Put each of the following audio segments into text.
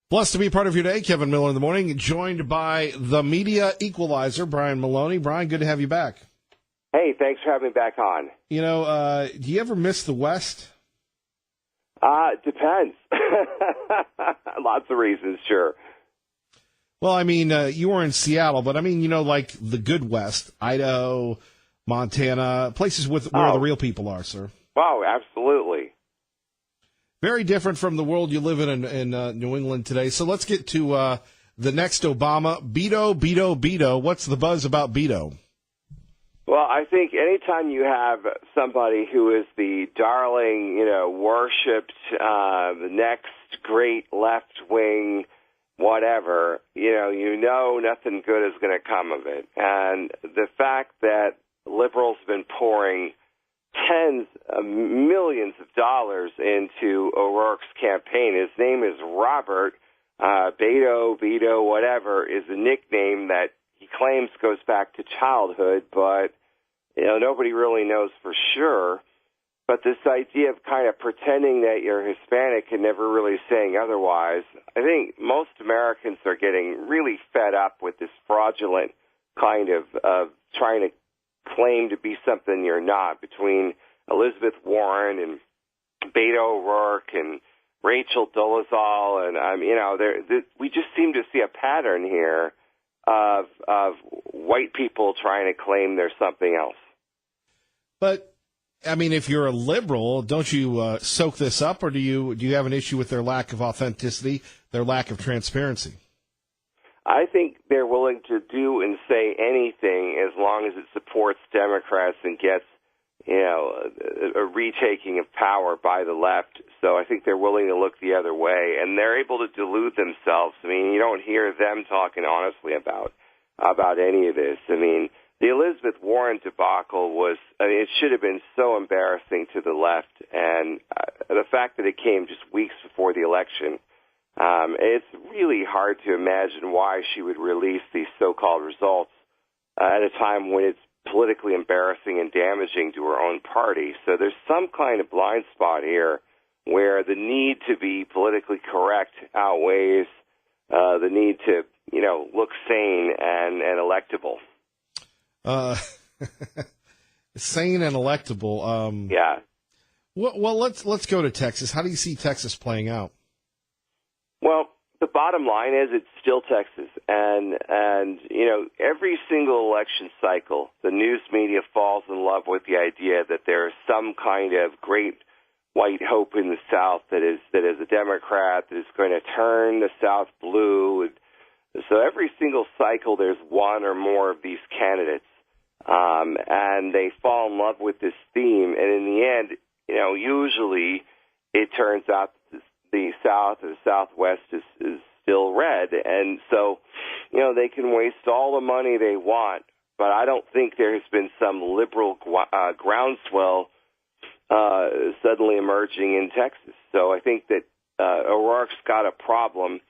Blessed to be part of your day, Kevin Miller in the morning, joined by the media equalizer, Brian Maloney. Brian, good to have you back. Hey, thanks for having me back on. You know, do you ever miss the West? Depends. Lots of reasons, sure. Well, I mean, you were in Seattle, but I mean, like the good West, Idaho, Montana, places where the real people are, sir. Wow, absolutely. Very different from the world you live in New England today. So let's get to the next Obama. Beto. What's the buzz about Beto? Well, I think anytime you have somebody who is the darling, worshipped, the next great left-wing whatever, you know nothing good is going to come of it. And the fact that liberals have been pouring tens of millions of dollars into O'Rourke's campaign. His name is Robert. Beto, whatever, is a nickname that he claims goes back to childhood, but nobody really knows for sure. But this idea of kind of pretending that you're Hispanic and never really saying otherwise, I think most Americans are getting really fed up with this fraudulent kind of trying to claim to be something you're not, between Elizabeth Warren and Beto O'Rourke and Rachel Dolezal, and we just seem to see a pattern here of white people trying to claim there's something else. But I mean, if you're a liberal, don't you soak this up, or do you have an issue with their lack of authenticity, their lack of transparency? I think they're willing to do and say anything as long as it supports Democrats and gets, a retaking of power by the left. So I think they're willing to look the other way, and they're able to delude themselves. I mean, you don't hear them talking honestly about any of this. I mean, the Elizabeth Warren debacle it should have been so embarrassing to the left, and the fact that it came just weeks before the election, it's really hard to imagine why she would release these so-called results at a time when it's politically embarrassing and damaging to her own party. So there's some kind of blind spot here where the need to be politically correct outweighs the need to, look sane and electable. Sane and electable. Yeah. Well, let's go to Texas. How do you see Texas playing out? Well, the bottom line is it's still Texas, and every single election cycle, the news media falls in love with the idea that there is some kind of great white hope in the South that is a Democrat that is going to turn the South blue. So every single cycle, there's one or more of these candidates, and they fall in love with this theme. And in the end, usually it turns out the South or the Southwest is still red. And so, they can waste all the money they want, but I don't think there has been some liberal groundswell suddenly emerging in Texas. So I think that O'Rourke's got a problem,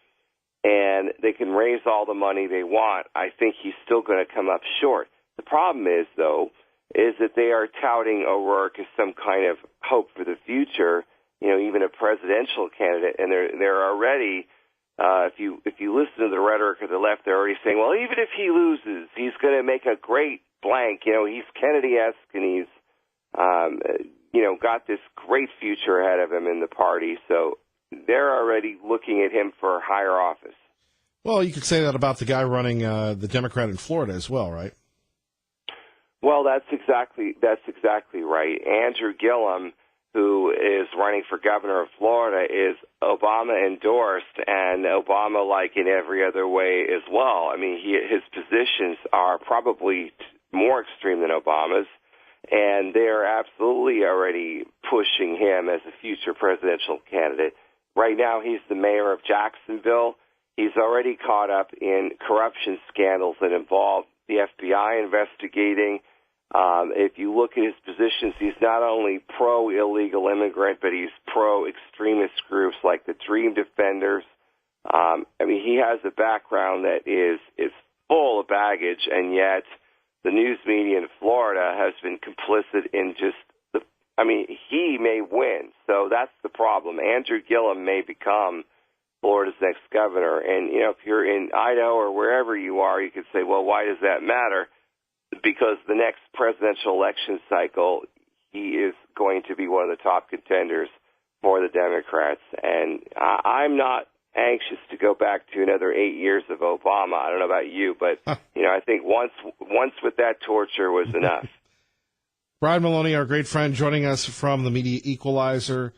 and they can raise all the money they want. I think he's still going to come up short. The problem is, though, is that they are touting O'Rourke as some kind of hope for the future, even a presidential candidate, and they're already, if you listen to the rhetoric of the left, they're already saying, well, even if he loses, he's going to make a great blank. He's Kennedy-esque, and he's, got this great future ahead of him in the party. So they're already looking at him for higher office. Well, you could say that about the guy running the Democrat in Florida as well, right? Well, that's exactly right. Andrew Gillum, who is running for governor of Florida, is Obama endorsed, and Obama like in every other way as well. I mean, his positions are probably more extreme than Obama's, and they're absolutely already pushing him as a future presidential candidate. Right now, he's the mayor of Jacksonville. He's already caught up in corruption scandals that involve the FBI investigating. If you look at his positions, he's not only pro-illegal immigrant, but he's pro-extremist groups like the Dream Defenders. He has a background that is full of baggage, and yet the news media in Florida has been complicit in he may win. So that's the problem. Andrew Gillum may become Florida's next governor. And, if you're in Idaho or wherever you are, you could say, well, why does that matter? Because the next presidential election cycle, he is going to be one of the top contenders for the Democrats. And I'm not anxious to go back to another 8 years of Obama. I don't know about you, but, I think once with that torture was enough. Brian Maloney, our great friend, joining us from the Media Equalizer.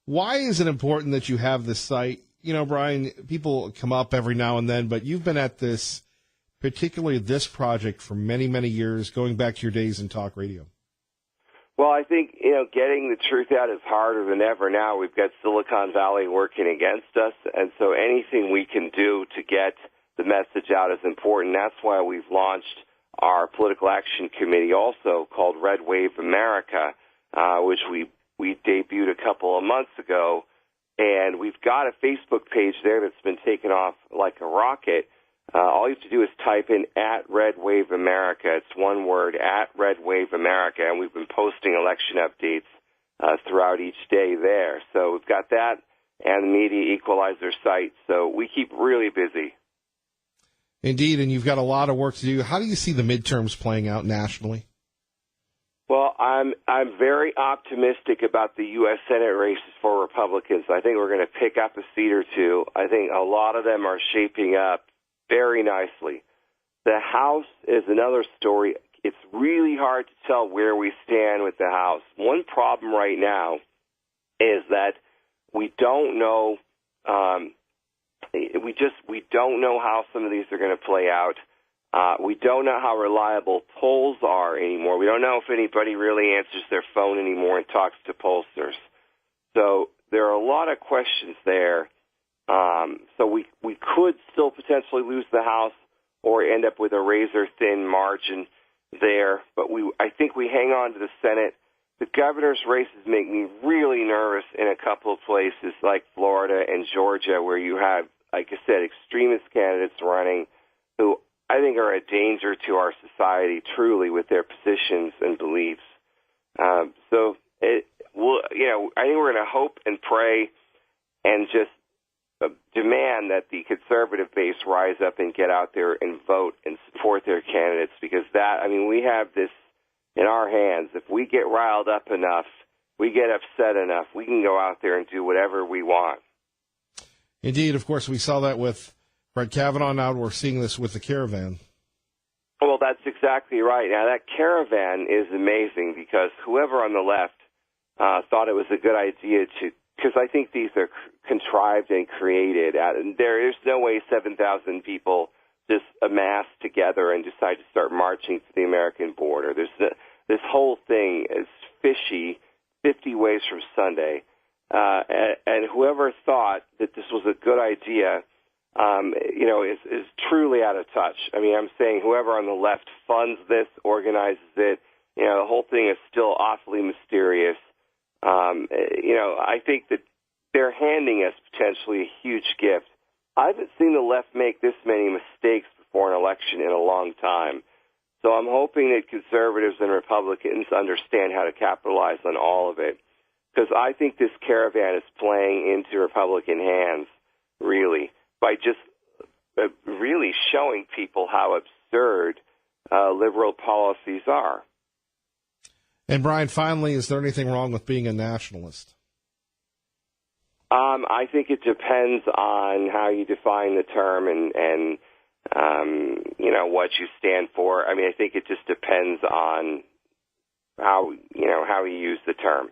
Why is it important that you have this site? Brian, people come up every now and then, but you've been at this, particularly this project, for many, many years, going back to your days in talk radio. Well, I think, getting the truth out is harder than ever now. We've got Silicon Valley working against us, and so anything we can do to get the message out is important. That's why we've launched our political action committee, also called Red Wave America, which we debuted a couple of months ago. And we've got a Facebook page there that's been taken off like a rocket. All you have to do is type in @RedWaveAmerica. It's one word, @RedWaveAmerica, and we've been posting election updates throughout each day there. So we've got that and the Media Equalizer site. So we keep really busy. Indeed, and you've got a lot of work to do. How do you see the midterms playing out nationally? Well, I'm very optimistic about the U.S. Senate races for Republicans. I think we're going to pick up a seat or two. I think a lot of them are shaping up very nicely. The House is another story. It's really hard to tell where we stand with the House. One problem right now is that we don't know. We don't know how some of these are going to play out. We don't know how reliable polls are anymore. We don't know if anybody really answers their phone anymore and talks to pollsters. So there are a lot of questions there. So we could still potentially lose the House or end up with a razor-thin margin there. But I think we hang on to the Senate. The governor's races make me really nervous in a couple of places like Florida and Georgia, where you have, like I said, extremist candidates running who I think are a danger to our society, truly, with their positions and beliefs. I think we're going to hope and pray and just demand that the conservative base rise up and get out there and vote and support their candidates, because we have this in our hands. If we get riled up enough, we get upset enough, we can go out there and do whatever we want. Indeed, of course, we saw that with Brett Kavanaugh. Now we're seeing this with the caravan. Well, that's exactly right. Now, that caravan is amazing because whoever on the left thought it was a good idea because I think these are contrived and created. There is no way 7,000 people just amass together and decide to start marching to the American border. This whole thing is fishy, 50 ways from Sunday. And whoever thought that this was a good idea, is truly out of touch. I'm saying whoever on the left funds this, organizes it, the whole thing is still awfully mysterious. I think that they're handing us potentially a huge gift. I haven't seen the left make this many mistakes before an election in a long time. So I'm hoping that conservatives and Republicans understand how to capitalize on all of it, because I think this caravan is playing into Republican hands, really, by just really showing people how absurd liberal policies are. And, Brian, finally, is there anything wrong with being a nationalist? I think it depends on how you define the term and what you stand for. I think it just depends on how you use the term.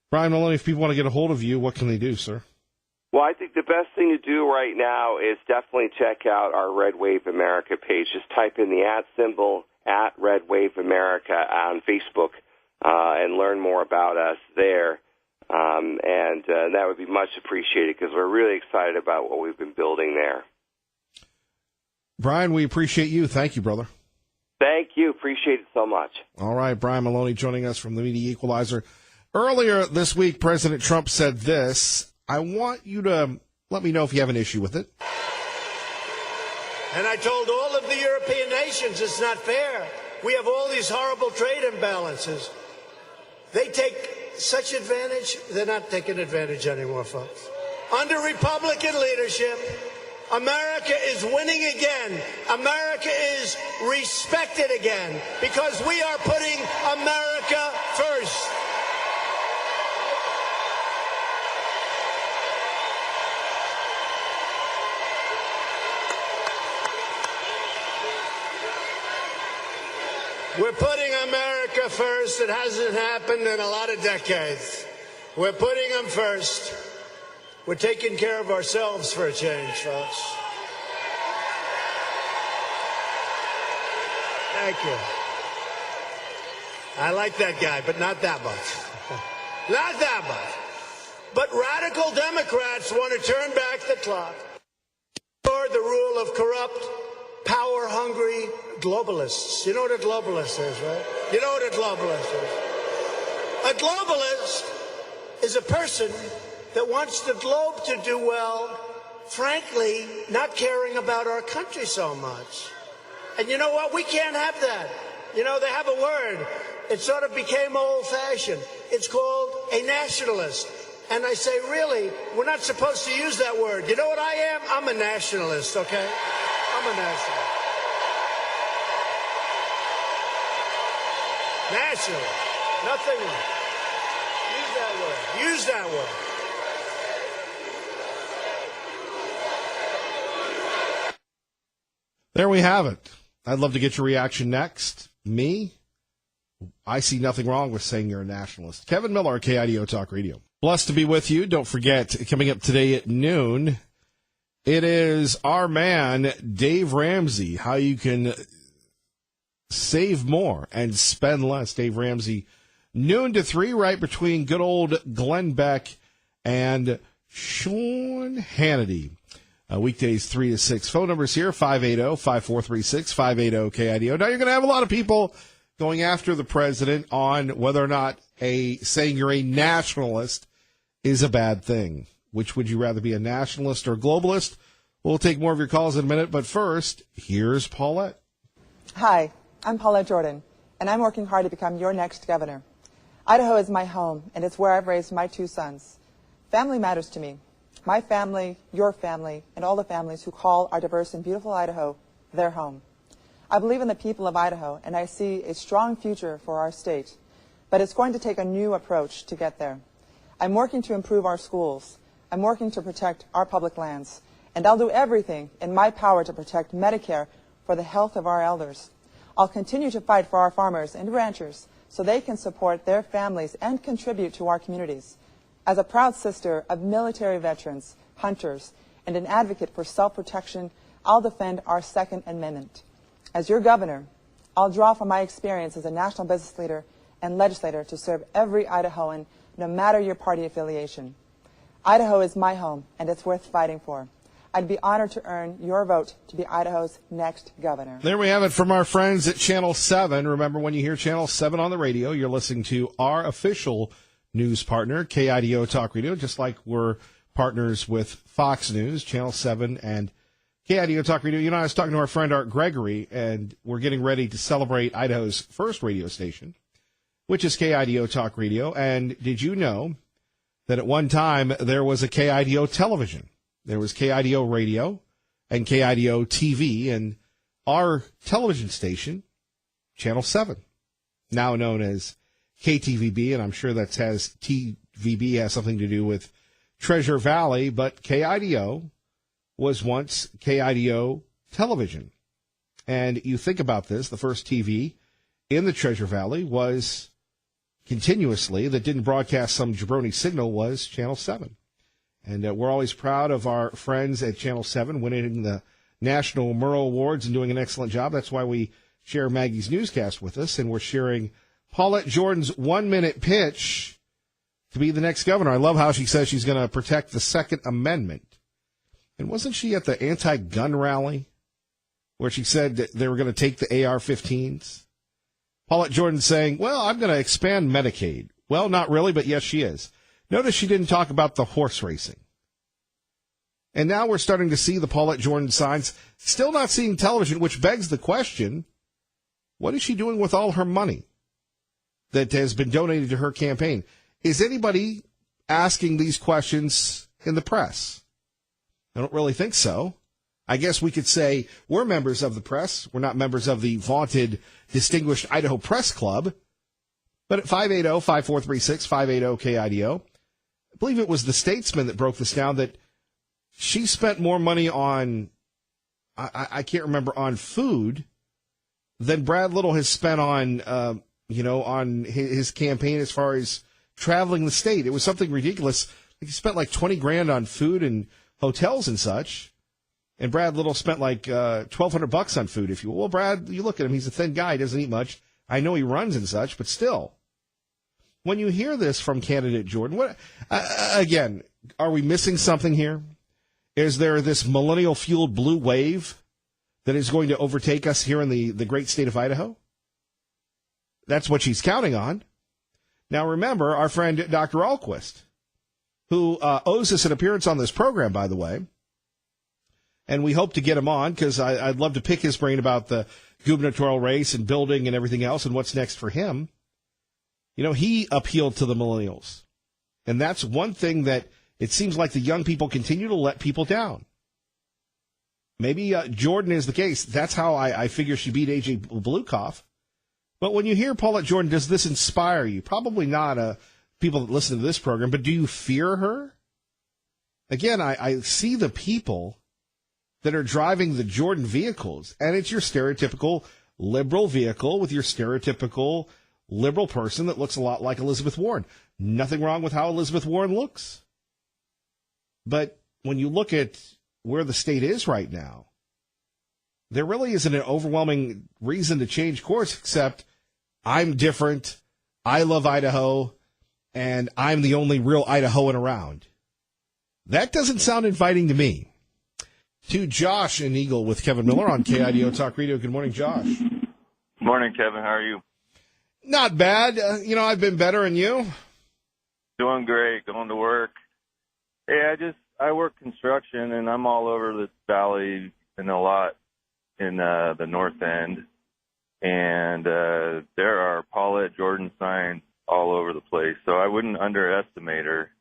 Brian Maloney, if people want to get a hold of you, what can they do, sir? Well, I think the best thing to do right now is definitely check out our Red Wave America page. Just type in the @ @Red Wave America on Facebook and learn more about us there. And that would be much appreciated because we're really excited about what we've been building there. Brian, we appreciate you. Thank you, brother. Thank you. Appreciate it so much. All right, Brian Maloney joining us from the Media Equalizer. Earlier this week, President Trump said this. I want you to let me know if you have an issue with it. And I told all of the European nations it's not fair. We have all these horrible trade imbalances. They take such advantage, they're not taking advantage anymore, folks. Under Republican leadership, America is winning again. America is respected again because we are putting America first. We're putting America first. It hasn't happened in a lot of decades. We're putting them first. We're taking care of ourselves for a change, folks. Thank you. I like that guy, but not that much. Not that much. But radical Democrats want to turn back the clock toward the rule of corrupt, power-hungry globalists. You know what a globalist is, right? You know what a globalist is. A globalist is a person that wants the globe to do well, frankly, not caring about our country so much. And you know what? We can't have that. You know, they have a word. It sort of became old-fashioned. It's called a nationalist. And I say, really, we're not supposed to use that word. You know what I am? I'm a nationalist, okay? I'm a nationalist. Nationalist. Nothing else. Use that word. Use that word. There we have it. I'd love to get your reaction next. Me? I see nothing wrong with saying you're a nationalist. Kevin Miller, KIDO Talk Radio. Blessed to be with you. Don't forget, coming up today at noon, it is our man, Dave Ramsey, how you can save more and spend less. Dave Ramsey, noon to 3, right between good old Glenn Beck and Sean Hannity. Weekdays 3 to 6. Phone numbers here, 580-5436, 580-KIDO. Now, you're going to have a lot of people going after the president on whether or not saying you're a nationalist is a bad thing. Which would you rather be, a nationalist or a globalist? We'll take more of your calls in a minute, but first, here's Paulette. Hi, I'm Paulette Jordan, and I'm working hard to become your next governor. Idaho is my home, and it's where I've raised my 2 sons. Family matters to me. My family, your family, and all the families who call our diverse and beautiful Idaho their home. I believe in the people of Idaho, and I see a strong future for our state, but it's going to take a new approach to get there. I'm working to improve our schools. I'm working to protect our public lands, and I'll do everything in my power to protect Medicare for the health of our elders. I'll continue to fight for our farmers and ranchers so they can support their families and contribute to our communities. As a proud sister of military veterans, hunters, and an advocate for self-protection, I'll defend our Second Amendment. As your governor, I'll draw from my experience as a national business leader and legislator to serve every Idahoan, no matter your party affiliation. Idaho is my home, and it's worth fighting for. I'd be honored to earn your vote to be Idaho's next governor. There we have it from our friends at Channel 7. Remember, when you hear Channel 7 on the radio, you're listening to our official news partner, KIDO Talk Radio, just like we're partners with Fox News, Channel 7, and KIDO Talk Radio. You know, I was talking to our friend Art Gregory, and we're getting ready to celebrate Idaho's first radio station, which is KIDO Talk Radio. And did you know that at one time there was a KIDO television? There was KIDO Radio and KIDO TV, and our television station, Channel 7, now known as KTVB, and I'm sure that TVB has something to do with Treasure Valley, but KIDO was once KIDO television. And you think about this, the first TV in the Treasure Valley was continuously, that didn't broadcast some jabroni signal, was Channel 7. And we're always proud of our friends at Channel 7 winning the National Murrow Awards and doing an excellent job. That's why we share Maggie's newscast with us, and we're sharing Paulette Jordan's 1-minute pitch to be the next governor. I love how she says she's going to protect the Second Amendment. And wasn't she at the anti-gun rally where she said that they were going to take the AR-15s? Paulette Jordan saying, well, I'm going to expand Medicaid. Well, not really, but yes, she is. Notice she didn't talk about the horse racing. And now we're starting to see the Paulette Jordan signs, still not seeing television, which begs the question, what is she doing with all her money that has been donated to her campaign? Is anybody asking these questions in the press? I don't really think so. I guess we could say we're members of the press. We're not members of the vaunted, distinguished Idaho Press Club. But at 580-5436, 580-KIDO, I believe it was the Statesman that broke this down, that she spent more money on, I can't remember, on food than Brad Little has spent on, on his campaign as far as traveling the state. It was something ridiculous. He spent like $20,000 on food and hotels and such. And Brad Little spent like $1,200 on food, if you will. Well, Brad, you look at him, he's a thin guy, he doesn't eat much. I know he runs and such, but still. When you hear this from candidate Jordan, what again, are we missing something here? Is there this millennial-fueled blue wave that is going to overtake us here in the great state of Idaho? That's what she's counting on. Now, remember, our friend Dr. Ahlquist, who owes us an appearance on this program, by the way, and we hope to get him on because I'd love to pick his brain about the gubernatorial race and building and everything else and what's next for him. You know, he appealed to the millennials. And that's one thing that it seems like the young people continue to let people down. Maybe Jordan is the case. That's how I figure she beat A.J. Blukoff. But when you hear Paulette Jordan, does this inspire you? Probably not people that listen to this program, but do you fear her? Again, I see the people that are driving the Jordan vehicles, and it's your stereotypical liberal vehicle with your stereotypical liberal person that looks a lot like Elizabeth Warren. Nothing wrong with how Elizabeth Warren looks. But when you look at where the state is right now, there really isn't an overwhelming reason to change course except I'm different, I love Idaho, and I'm the only real Idahoan around. That doesn't sound inviting to me. To Josh and Eagle with Kevin Miller on KIDO Talk Radio. Good morning, Josh. Morning, Kevin. How are you? Not bad. I've been better, and you? Doing great. Going to work. Hey, I work construction, and I'm all over this valley and a lot in the north end. And there are Paulette Jordan signs all over the place, so I wouldn't underestimate her.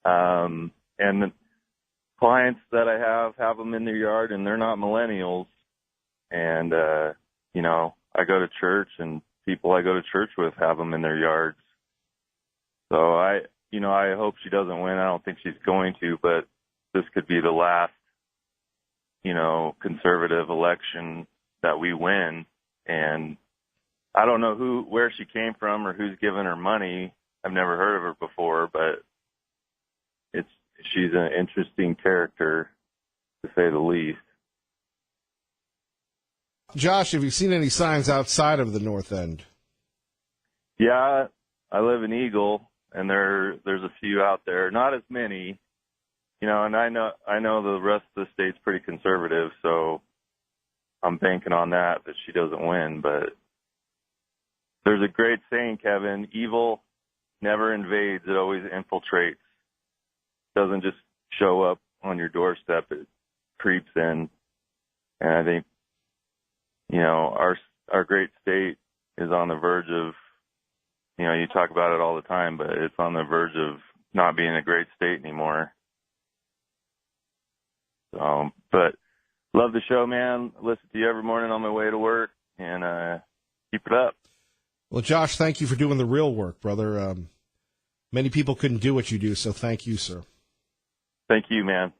And the clients that I have them in their yard, and they're not millennials. And, I go to church, and people I go to church with have them in their yards. So I hope she doesn't win. I don't think she's going to, but this could be the last, conservative election that we win. And I don't know where she came from or who's given her money. I've never heard of her before, but she's an interesting character, to say the least. Josh, have you seen any signs outside of the north end? Yeah, I live in Eagle, and there's a few out there. Not as many, and I know the rest of the state's pretty conservative, so I'm banking on that she doesn't win. But there's a great saying, Kevin: evil never invades; it always infiltrates. It doesn't just show up on your doorstep; it creeps in. And I think, our great state is on the verge of, you talk about it all the time, but it's on the verge of not being a great state anymore. But love the show, man. Listen to you every morning on my way to work, and keep it up. Well, Josh, thank you for doing the real work, brother. Many people couldn't do what you do, so thank you, sir. Thank you, man.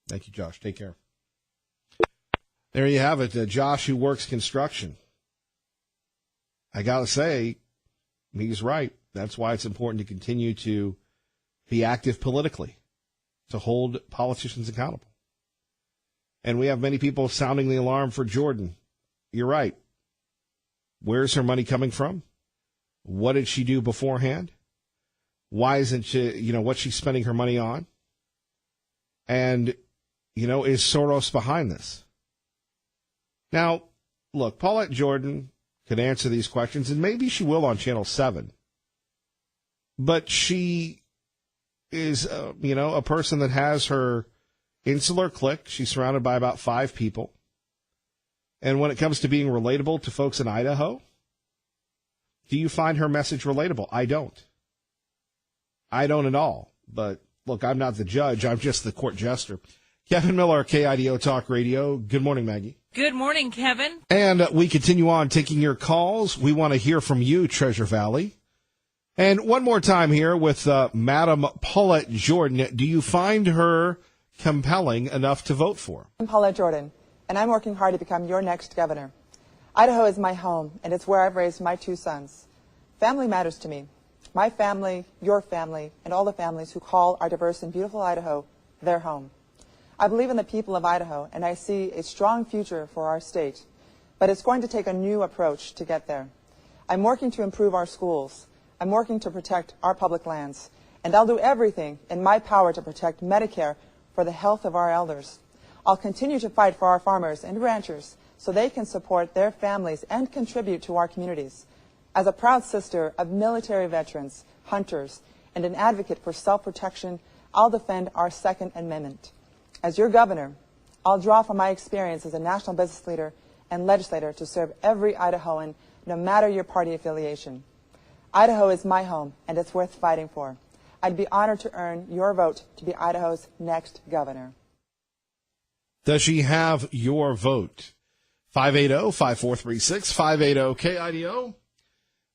Thank you, Josh. Take care. There you have it, Josh, who works construction. I got to say, he's right. That's why it's important to continue to be active politically, to hold politicians accountable. And we have many people sounding the alarm for Jordan. You're right. Where's her money coming from? What did she do beforehand? Why isn't she, what's she spending her money on? And, is Soros behind this? Now, look, Paulette Jordan could answer these questions, and maybe she will on Channel 7. But she is, a person that has her insular clique. She's surrounded by about 5 people. And when it comes to being relatable to folks in Idaho, do you find her message relatable? I don't. I don't at all. But look, I'm not the judge. I'm just the court jester. Kevin Miller, KIDO Talk Radio. Good morning, Maggie. Good morning, Kevin. And we continue on taking your calls. We want to hear from you, Treasure Valley. And one more time here with Madam Paulette Jordan. Do you find her compelling enough to vote for? I'm Paulette Jordan, and I'm working hard to become your next governor. Idaho is my home, and it's where I've raised my 2 sons. Family matters to me. My family, your family, and all the families who call our diverse and beautiful Idaho their home. I believe in the people of Idaho, and I see a strong future for our state. But it's going to take a new approach to get there. I'm working to improve our schools. I'm working to protect our public lands. And I'll do everything in my power to protect Medicare for the health of our elders. I'll continue to fight for our farmers and ranchers so they can support their families and contribute to our communities. As a proud sister of military veterans, hunters, and an advocate for self-protection, I'll defend our Second Amendment. As your governor, I'll draw from my experience as a national business leader and legislator to serve every Idahoan, no matter your party affiliation. Idaho is my home, and it's worth fighting for. I'd be honored to earn your vote to be Idaho's next governor. Does she have your vote? 580-5436, 580-KIDO.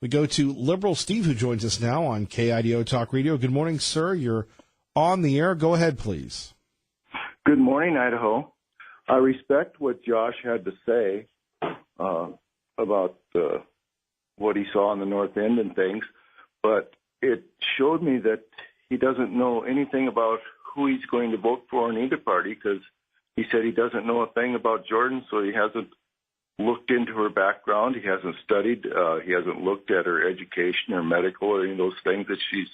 We go to Liberal Steve, who joins us now on KIDO Talk Radio. Good morning, sir. You're on the air. Go ahead, please. Good morning, Idaho. I respect what Josh had to say about what he saw on the North End and things, but it showed me that he doesn't know anything about who he's going to vote for in either party, because he said he doesn't know a thing about Jordan, so he hasn't looked into her background. He hasn't studied. He hasn't looked at her education or medical or any of those things that she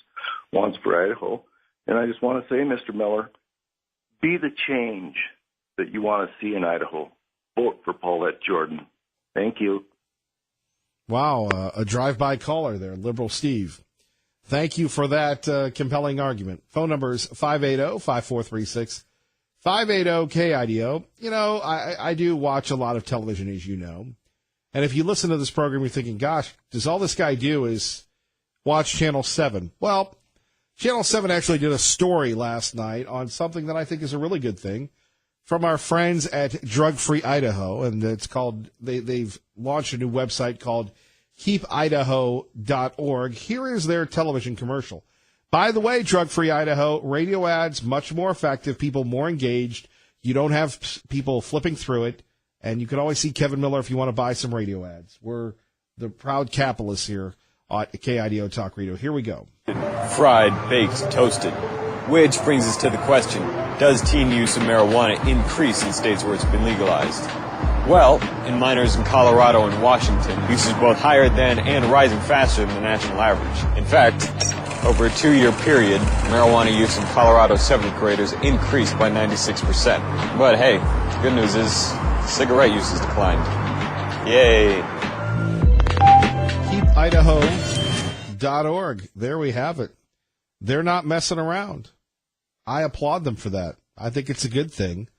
wants for Idaho. And I just want to say, Mr. Miller, be the change that you want to see in Idaho. Vote for Paulette Jordan. Thank you. Wow, a drive-by caller there, Liberal Steve. Thank you for that compelling argument. Phone number is 580-5436, 580-KIDO. You know, I do watch a lot of television, as you know. And if you listen to this program, you're thinking, gosh, does all this guy do is watch Channel 7? Well, Channel 7 actually did a story last night on something that I think is a really good thing from our friends at Drug Free Idaho, and it's called, they've launched a new website called keepidaho.org. Here is their television commercial. By the way, Drug Free Idaho, radio ads, much more effective, people more engaged. You don't have people flipping through it, and you can always see Kevin Miller if you want to buy some radio ads. We're the proud capitalists here at KIDO Talk Radio. Here we go. Fried, baked, toasted. Which brings us to the question, does teen use of marijuana increase in states where it's been legalized? Well, in minors in Colorado and Washington, use is both higher than and rising faster than the national average. In fact, over a 2-year period, marijuana use in Colorado 7th graders increased by 96%. But hey, good news is cigarette use has declined. Yay. KeepIdaho.org. There we have it. They're not messing around. I applaud them for that. I think it's a good thing.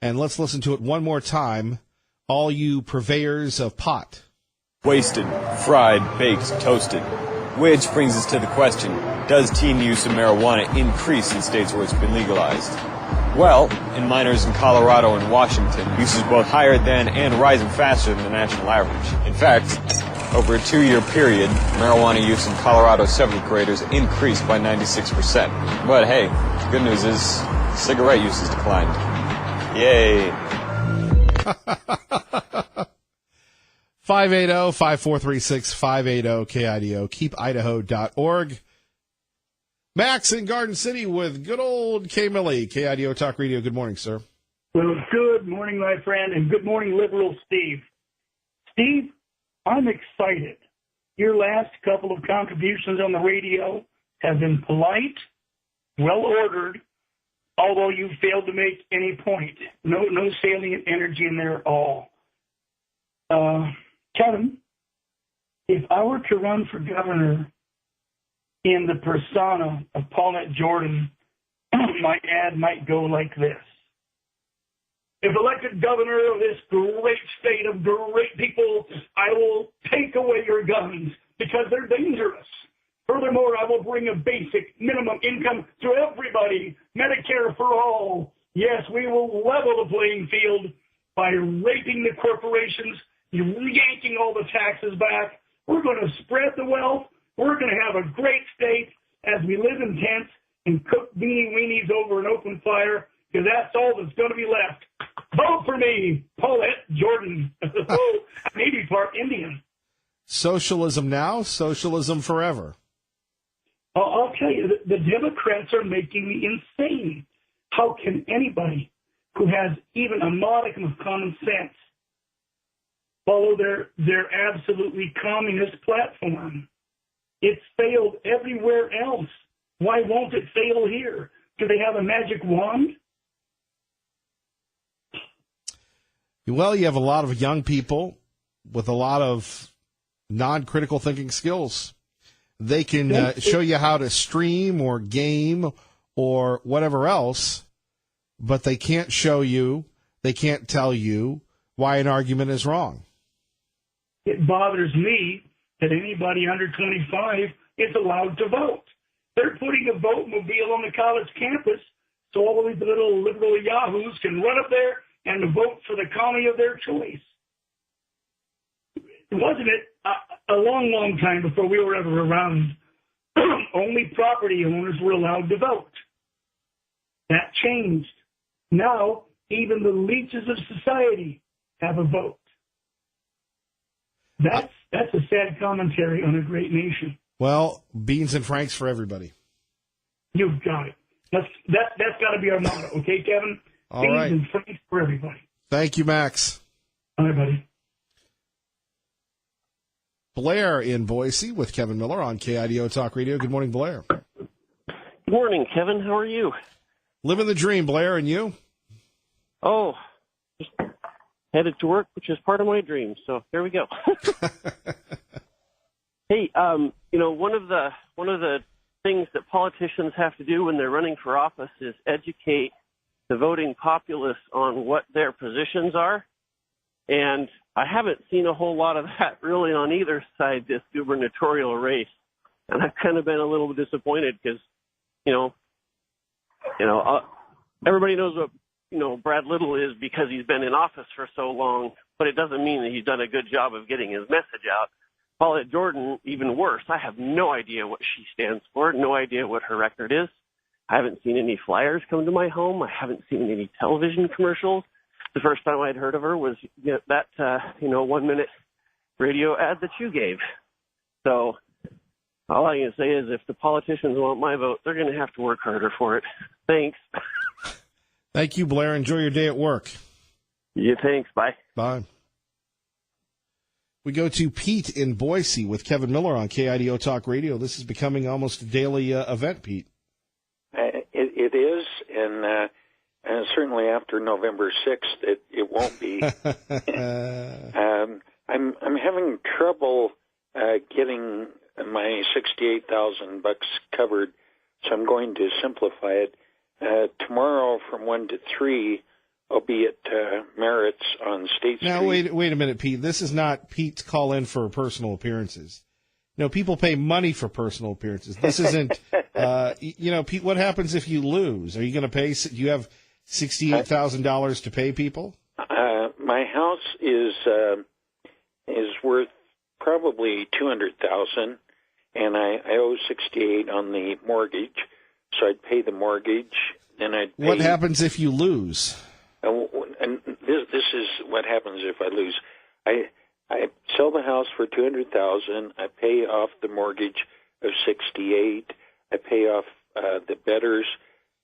And let's listen to it one more time, all you purveyors of pot. Wasted, fried, baked, toasted. Which brings us to the question, does teen use of marijuana increase in states where it's been legalized? Well, in minors in Colorado and Washington, use is both higher than and rising faster than the national average. In fact, over a 2-year period, marijuana use in Colorado 7th graders increased by 96%. But hey, good news is cigarette use has declined. Yay. 580-5436, 580-KIDO, keepidaho.org. Max in Garden City with good old K. Millie, KIDO Talk Radio. Good morning, sir. Well, good morning, my friend, and good morning, Liberal Steve. Steve, I'm excited. Your last couple of contributions on the radio have been polite, well-ordered, although you failed to make any point. No salient energy in there at all. Kevin, if I were to run for governor in the persona of Paulette Jordan, my ad might go like this. If elected governor of this great state of great people, I will take away your guns because they're dangerous. Furthermore, I will bring a basic minimum income to everybody, Medicare for all. Yes, we will level the playing field by raping the corporations, yanking all the taxes back. We're going to spread the wealth. We're going to have a great state as we live in tents and cook beanie weenies over an open fire, because that's all that's going to be left. Vote for me, Paulette Jordan. Maybe part Indian. Socialism now, socialism forever. I'll tell you, the Democrats are making me insane. How can anybody who has even a modicum of common sense follow their absolutely communist platform? It's failed everywhere else. Why won't it fail here? Do they have a magic wand? Well, you have a lot of young people with a lot of non-critical thinking skills. They can show you how to stream or game or whatever else, but they can't show you, they can't tell you why an argument is wrong. It bothers me that anybody under 25 is allowed to vote. They're putting a vote mobile on the college campus so all these little liberal yahoos can run up there and vote for the commie of their choice. Wasn't it a long, long time before we were ever around, only property owners were allowed to vote? That changed. Now, even the leeches of society have a vote. That's a sad commentary on a great nation. Well, beans and franks for everybody. You've got it. That's got to be our motto, okay, Kevin? All beans right. and franks for everybody. Thank you, Max. All right, buddy. Blair in Boise with Kevin Miller on KIDO Talk Radio. Good morning, Blair. Good morning, Kevin. How are you? Living the dream, Blair, and you? Oh, just headed to work, which is part of my dream. So there we go. Hey, one of the things that politicians have to do when they're running for office is educate the voting populace on what their positions are. And I haven't seen a whole lot of that really on either side this gubernatorial race. And I've kind of been a little disappointed because, everybody knows what, Brad Little is because he's been in office for so long, but it doesn't mean that he's done a good job of getting his message out. Paulette Jordan, even worse. I have no idea what she stands for, no idea what her record is. I haven't seen any flyers come to my home. I haven't seen any television commercials. The first time I'd heard of her was that 1 minute radio ad that you gave. So all I can say is if the politicians want my vote, they're going to have to work harder for it. Thanks. Thank you, Blair. Enjoy your day at work. Yeah, thanks. Bye. Bye. We go to Pete in Boise with Kevin Miller on KIDO Talk Radio. This is becoming almost a daily event, Pete. It is, and certainly after November 6th, it won't be. I'm having trouble getting my $68,000 covered, so I'm going to simplify it. Tomorrow from 1 to 3, I'll be at Merritt's on State Street. Now, wait a minute, Pete. This is not Pete's call in for personal appearances. No, people pay money for personal appearances. This isn't, Pete, what happens if you lose? Are you going to pay? Do you have $68,000 to pay people? My house is worth probably $200,000, and I owe $68,000 on the mortgage, so I'd pay the mortgage. Then I'd pay. What happens if you lose? And this is what happens if I lose. I sell the house for $200,000. I pay off the mortgage of $68,000. I pay off the bettors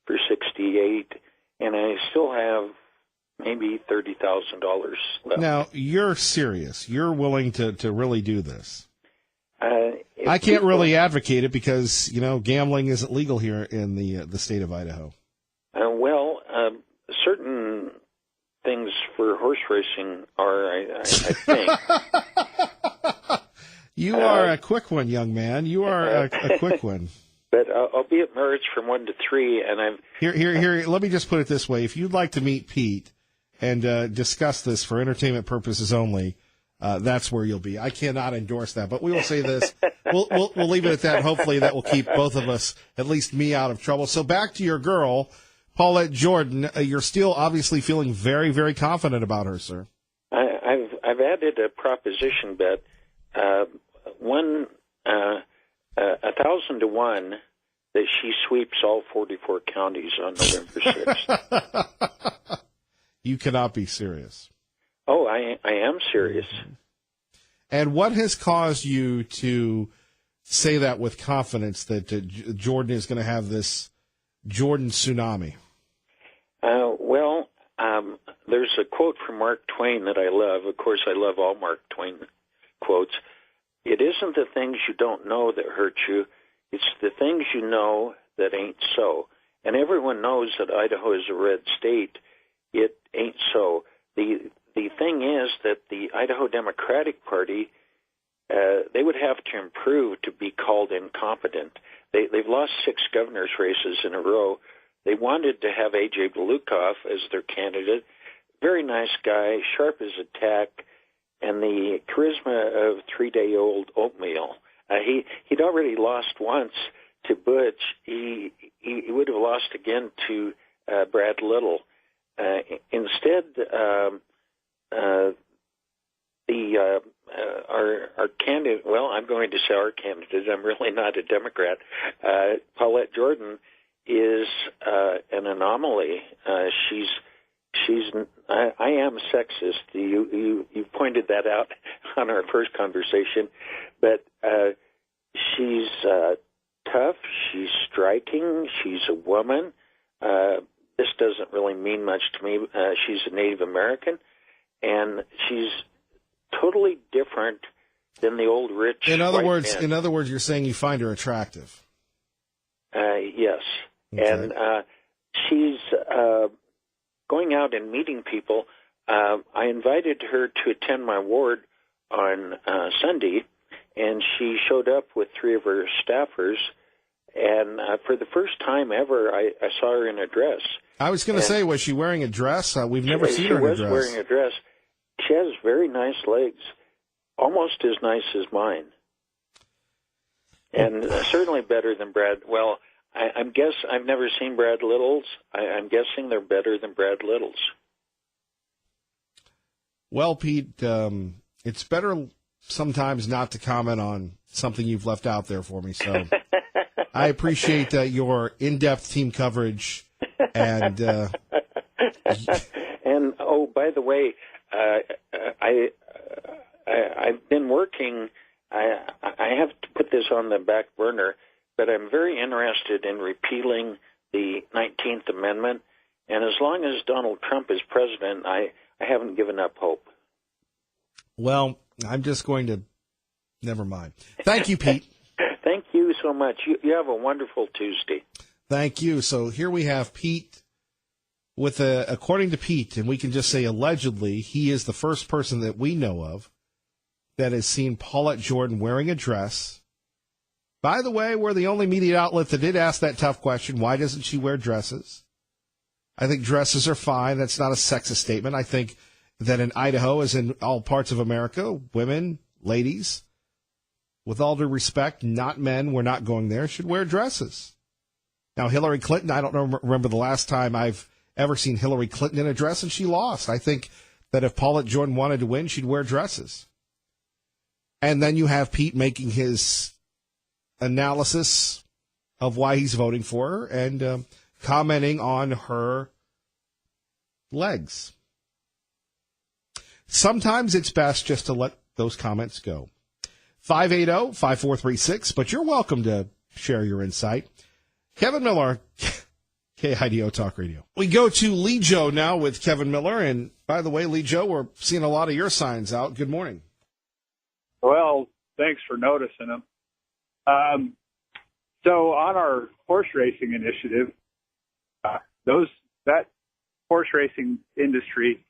for $68,000, and I still have maybe $30,000 left. Now you're serious. You're willing to really do this. I can't really advocate it because gambling isn't legal here in the state of Idaho. Certain things for horse racing are, I think. You are a quick one, young man. You are a quick one. But I'll be at Merritt's from 1 to 3, and I'm here. Let me just put it this way: if you'd like to meet Pete and discuss this for entertainment purposes only, that's where you'll be. I cannot endorse that, but we will say this: we'll leave it at that. Hopefully that will keep both of us, at least me, out of trouble. So back to your girl, Paulette Jordan. You're still obviously feeling very, very confident about her, sir. I've added a proposition bet. 1,000 to 1 that she sweeps all 44 counties on November 6th. You cannot be serious. Oh, I am serious. And what has caused you to say that with confidence that Jordan is going to have this Jordan tsunami? There's a quote from Mark Twain that I love. Of course, I love all Mark Twain quotes. It isn't the things you don't know that hurt you. It's the things you know that ain't so. And everyone knows that Idaho is a red state. It ain't so. The thing is that the Idaho Democratic Party, they would have to improve to be called incompetent. They've lost 6 governor's races in a row. They wanted to have A.J. Belukoff as their candidate. Very nice guy, sharp as a tack, and the charisma of 3-day-old oatmeal. He'd already lost once to Butch. He would have lost again to Brad Little. Instead, our candidate, well, I'm going to say our candidate, I'm really not a Democrat, Paulette Jordan is an anomaly. I am sexist. You pointed that out on our first conversation, but she's tough. She's striking. She's a woman. This doesn't really mean much to me. She's a Native American, and she's totally different than the old rich. In other words, men. you're saying you find her attractive. Yes, okay. And she's going out and meeting people. I invited her to attend my ward on Sunday, and she showed up with 3 of her staffers. And for the first time ever, I saw her in a dress. I was going to say, was she wearing a dress? We've never seen her in a dress. She was wearing a dress. She has very nice legs, almost as nice as mine, and certainly better than Brad. Well, I've never seen Brad Little's. I'm guessing they're better than Brad Little's. Well, Pete, it's better sometimes not to comment on something you've left out there for me. So I appreciate your in-depth team coverage. And and oh, by the way, I've been working. I have to put this on the back burner, but I'm very interested in repealing the 19th Amendment. And as long as Donald Trump is president, I haven't given up hope. Well, I'm just going to. Never mind. Thank you, Pete. Thank you so much. You have a wonderful Tuesday. Thank you. So here we have Pete with according to Pete, and we can just say allegedly, he is the first person that we know of that has seen Paulette Jordan wearing a dress. By the way, we're the only media outlet that did ask that tough question. Why doesn't she wear dresses? I think dresses are fine. That's not a sexist statement. I think that in Idaho, as in all parts of America, women, ladies, with all due respect, not men, we're not going there, should wear dresses. Now, Hillary Clinton, I don't remember the last time I've ever seen Hillary Clinton in a dress, and she lost. I think that if Paulette Jordan wanted to win, she'd wear dresses. And then you have Pete making his analysis of why he's voting for her and commenting on her legs. Sometimes it's best just to let those comments go. 580-5436, but you're welcome to share your insight. Kevin Miller, KIDO Talk Radio. We go to Lee Joe now with Kevin Miller. And by the way, Lee Joe, we're seeing a lot of your signs out. Good morning. Well, thanks for noticing them. So on our horse racing initiative, that horse racing industry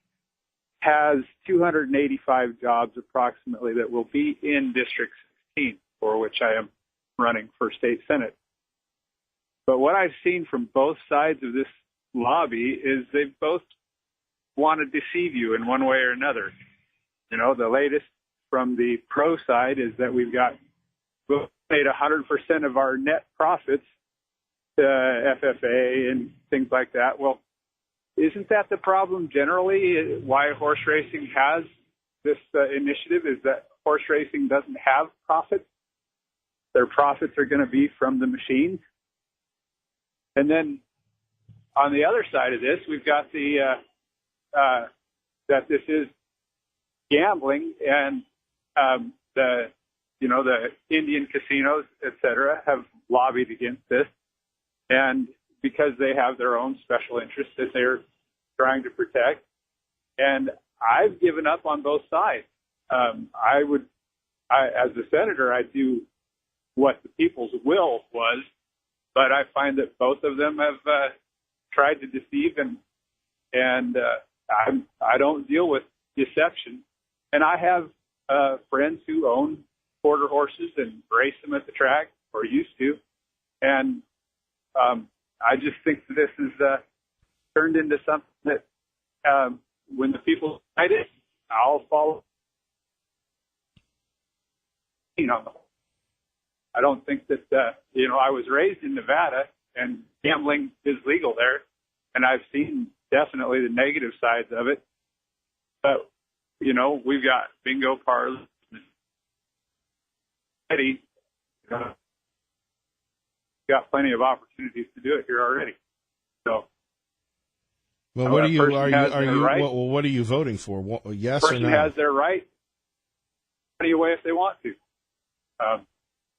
has 285 jobs approximately that will be in District 16, for which I am running for state senate. But what I've seen from both sides of this lobby is they both want to deceive you in one way or another. You know, the latest from the pro side is that we've got made 100% of our net profits to FFA and things like that. Well, isn't that the problem generally? Why horse racing has this initiative is that horse racing doesn't have profits. Their profits are going to be from the machines. And then on the other side of this, we've got the that this is gambling, and the Indian casinos, et cetera, have lobbied against this, and because they have their own special interests that they're trying to protect. And I've given up on both sides. As a senator, I do what the people's will was, but I find that both of them have tried to deceive, and I don't deal with deception. And I have friends who own quarter horses and race them at the track, or used to, and I just think that this has turned into something that when the people decide it, I'll follow. I don't think that, I was raised in Nevada and gambling is legal there, and I've seen definitely the negative sides of it. But, we've got bingo parlors. Got plenty of opportunities to do it here already. So, well, what are you voting for? Yes or no? Person has their right. Money away if they want to.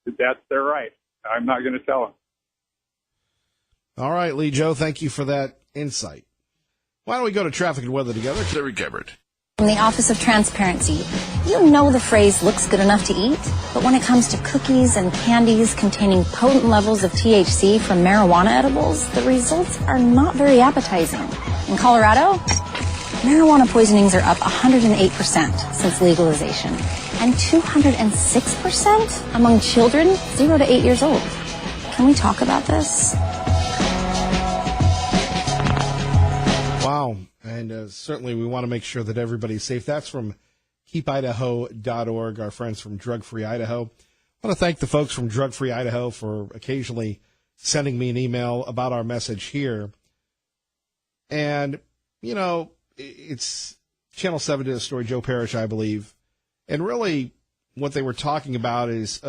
That's their right. I'm not going to tell them. All right, Lee Joe, thank you for that insight. Why don't we go to traffic and weather together? Terry Gebert. From the Office of Transparency, you know the phrase looks good enough to eat, but when it comes to cookies and candies containing potent levels of THC from marijuana edibles, the results are not very appetizing. In Colorado, marijuana poisonings are up 108% since legalization, and 206% among children 0 to 8 years old. Can we talk about this? Wow. And certainly we want to make sure that everybody's safe. That's from keepidaho.org, our friends from Drug Free Idaho. I want to thank the folks from Drug Free Idaho for occasionally sending me an email about our message here. And, it's Channel 7 did a story, Joe Parrish, I believe. And really what they were talking about is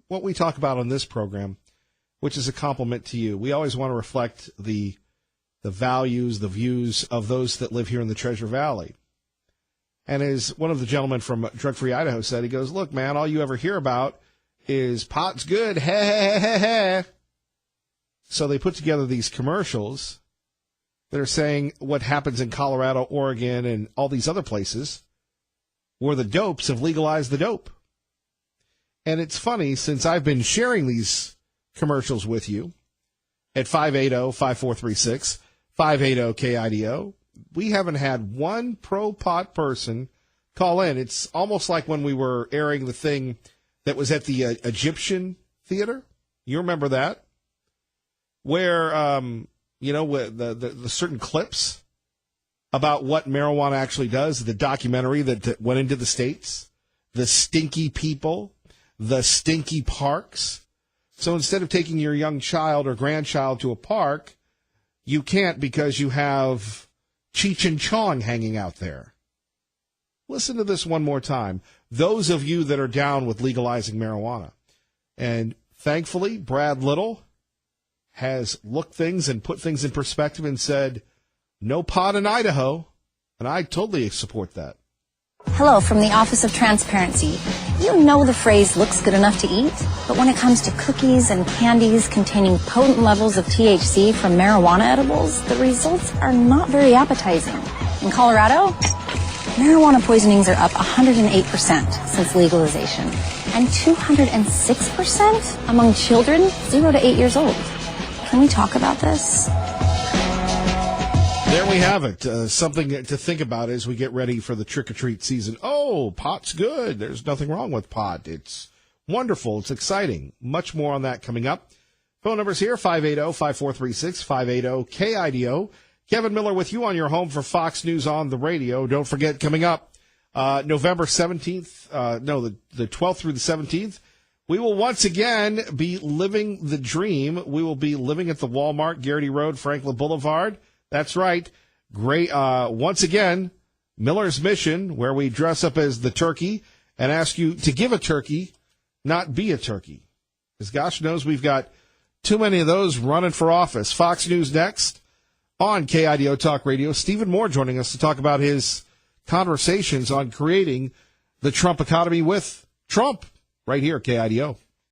what we talk about on this program, which is a compliment to you. We always want to reflect the values, the views of those that live here in the Treasure Valley. And as one of the gentlemen from Drug Free Idaho said, he goes, look, man, all you ever hear about is pot's good, heh, heh, heh, heh. So they put together these commercials that are saying what happens in Colorado, Oregon, and all these other places where the dopes have legalized the dope. And it's funny, since I've been sharing these commercials with you at 580-5436, 580-KIDO, we haven't had one pro-pot person call in. It's almost like when we were airing the thing that was at the Egyptian Theater. You remember that? Where, the certain clips about what marijuana actually does, the documentary that went into the States, the stinky people, the stinky parks. So instead of taking your young child or grandchild to a park, you can't because you have Cheech and Chong hanging out there. Listen to this one more time. Those of you that are down with legalizing marijuana. And thankfully, Brad Little has looked things and put things in perspective and said, no pot in Idaho. And I totally support that. Hello from the Office of Transparency. You know the phrase looks good enough to eat, but when it comes to cookies and candies containing potent levels of THC from marijuana edibles, the results are not very appetizing. In Colorado, marijuana poisonings are up 108% since legalization, and 206% among children 0 to 8 years old. Can we talk about this? There we have it. Something to think about as we get ready for the trick-or-treat season. Oh, pot's good. There's nothing wrong with pot. It's wonderful. It's exciting. Much more on that coming up. Phone numbers here, 580-5436, 580-KIDO. Kevin Miller with you on your home for Fox News on the radio. Don't forget, coming up November 17th, the 12th through the 17th, We will once again be living the dream. We will be living at the Walmart, Garrity Road, Franklin Boulevard. That's right. Great. Once again, Miller's Mission, where we dress up as the turkey and ask you to give a turkey, not be a turkey. Because gosh knows we've got too many of those running for office. Fox News next on KIDO Talk Radio. Stephen Moore joining us to talk about his conversations on creating the Trump economy with Trump right here at KIDO.